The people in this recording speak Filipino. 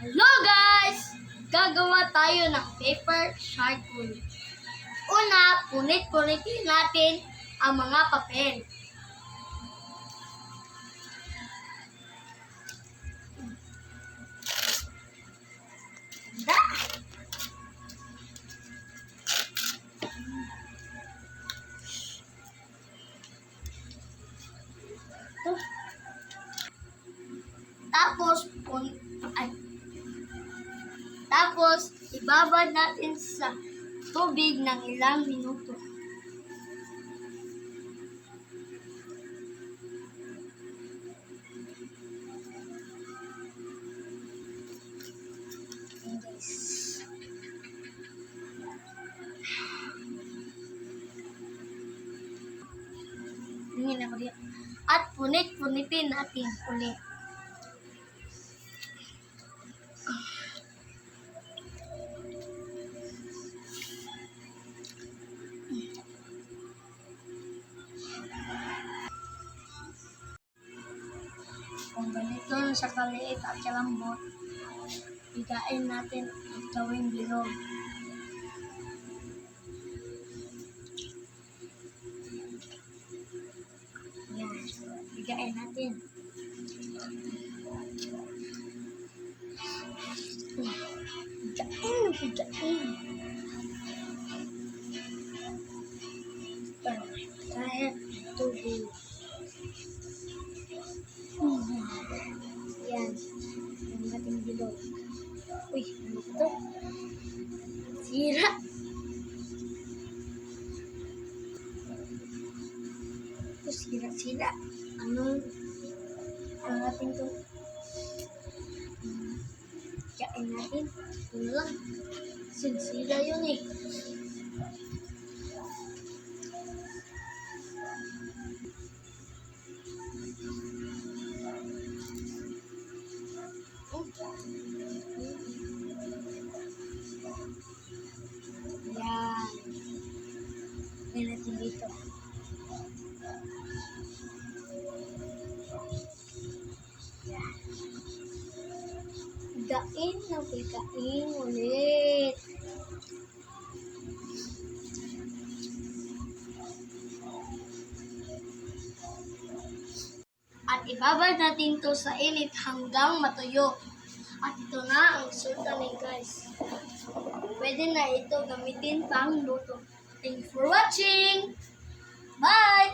Hello guys! Gagawa tayo ng paper charcoal. Una, punit-punitin natin ang mga papel. Tapos, ibabad natin sa tubig ng ilang minuto. At punit-punitin natin ulit. Kung ganito sa kaliit at kalambot, bigain natin at gawing bilog. Yan, bigain natin. Bigain. Kaya tubig. Yan, yung ating bilog. Uy, ano ito? Sira. Ito, sira. Ang ating ito? Kain natin. Ito lang. Sira yun eh. Yan. Yan natin dito. Yan. Bigain na bigain ulit. At ibabad natin to sa init hanggang matuyo. At ito na ang resulta ni guys. Pwede na ito gamitin pang luto. Thank you for watching! Bye!